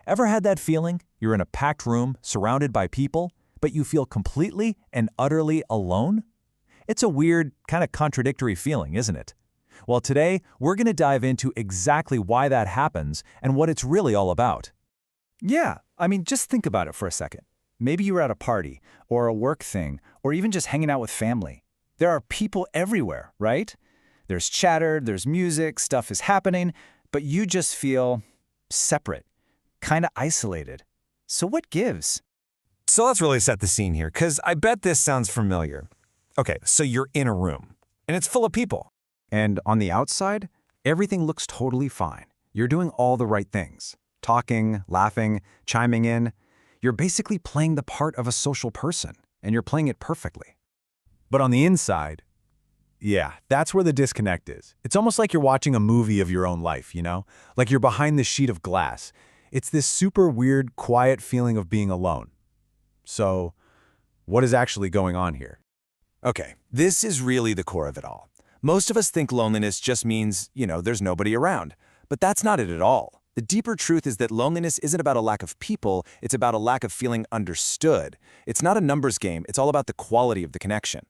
Ever had that feeling? You're in a packed room, surrounded by people, but you feel completely and utterly alone? It's a weird, kind of contradictory feeling, isn't it? Well, today, we're going to dive into exactly why that happens and what it's really all about. Yeah, just think about it for a second. Maybe you were at a party, or a work thing, or even just hanging out with family. There are people everywhere, right? There's chatter, there's music, stuff is happening, but you just feel separate, kind of isolated. So what gives? So let's really set the scene here, because I bet this sounds familiar. Okay, so you're in a room, and it's full of people. And on the outside, everything looks totally fine. You're doing all the right things. Talking, laughing, chiming in. You're basically playing the part of a social person, and you're playing it perfectly. But on the inside, yeah, that's where the disconnect is. It's almost like you're watching a movie of your own life, you know? Like you're behind this sheet of glass. It's this super weird, quiet feeling of being alone. So, what is actually going on here? Okay, this is really the core of it all. Most of us think loneliness just means, there's nobody around. But that's not it at all. The deeper truth is that loneliness isn't about a lack of people, it's about a lack of feeling understood. It's not a numbers game, it's all about the quality of the connection.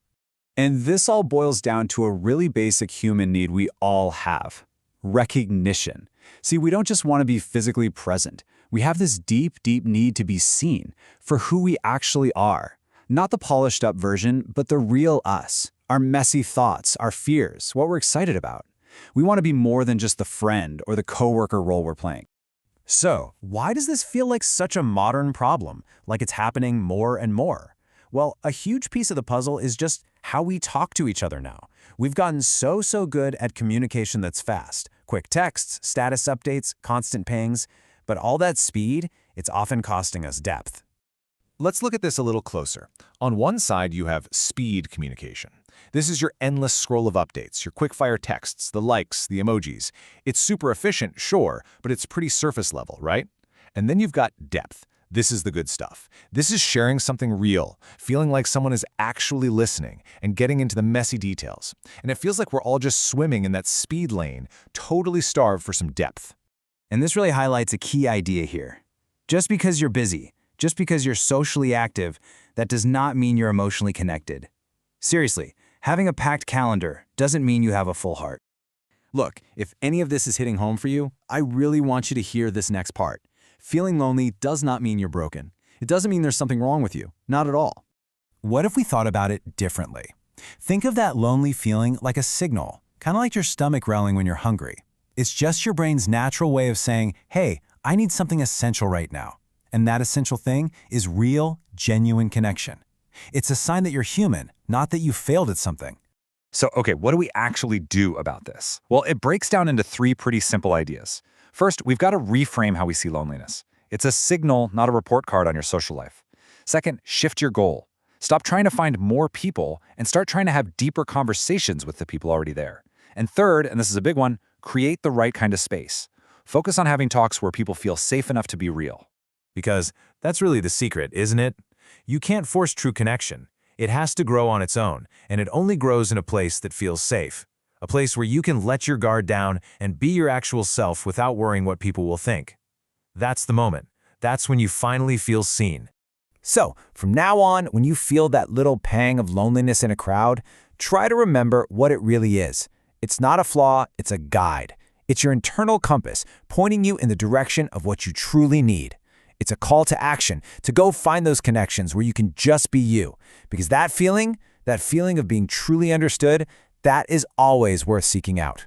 And this all boils down to a really basic human need we all have: recognition. See, we don't just want to be physically present. We have this deep, deep need to be seen for who we actually are. Not the polished up version, but the real us. Our messy thoughts, our fears, what we're excited about. We want to be more than just the friend or the coworker role we're playing. So, why does this feel like such a modern problem, like it's happening more and more? Well, a huge piece of the puzzle is just how we talk to each other now. We've gotten so good at communication that's fast. Quick texts, status updates, constant pings. But all that speed, it's often costing us depth. Let's look at this a little closer. On one side, you have speed communication. This is your endless scroll of updates, your quick-fire texts, the likes, the emojis. It's super efficient, sure, but it's pretty surface level, right? And then you've got depth. This is the good stuff. This is sharing something real, feeling like someone is actually listening and getting into the messy details. And it feels like we're all just swimming in that speed lane, totally starved for some depth. And this really highlights a key idea here. Just because you're busy, just because you're socially active, that does not mean you're emotionally connected. Seriously, having a packed calendar doesn't mean you have a full heart. Look, if any of this is hitting home for you, I really want you to hear this next part. Feeling lonely does not mean you're broken. It doesn't mean there's something wrong with you. Not at all. What if we thought about it differently? Think of that lonely feeling like a signal, kind of like your stomach growling when you're hungry. It's just your brain's natural way of saying, hey, I need something essential right now. And that essential thing is real, genuine connection. It's a sign that you're human, not that you failed at something. So, okay, what do we actually do about this? Well, it breaks down into 3 pretty simple ideas. First, we've got to reframe how we see loneliness. It's a signal, not a report card on your social life. Second, shift your goal. Stop trying to find more people and start trying to have deeper conversations with the people already there. And third, and this is a big one, create the right kind of space. Focus on having talks where people feel safe enough to be real. Because that's really the secret, isn't it? You can't force true connection. It has to grow on its own, and it only grows in a place that feels safe. A place where you can let your guard down and be your actual self without worrying what people will think. That's the moment. That's when you finally feel seen. So, from now on, when you feel that little pang of loneliness in a crowd, try to remember what it really is. It's not a flaw, it's a guide. It's your internal compass, pointing you in the direction of what you truly need. It's a call to action, to go find those connections where you can just be you. Because that feeling of being truly understood, that is always worth seeking out.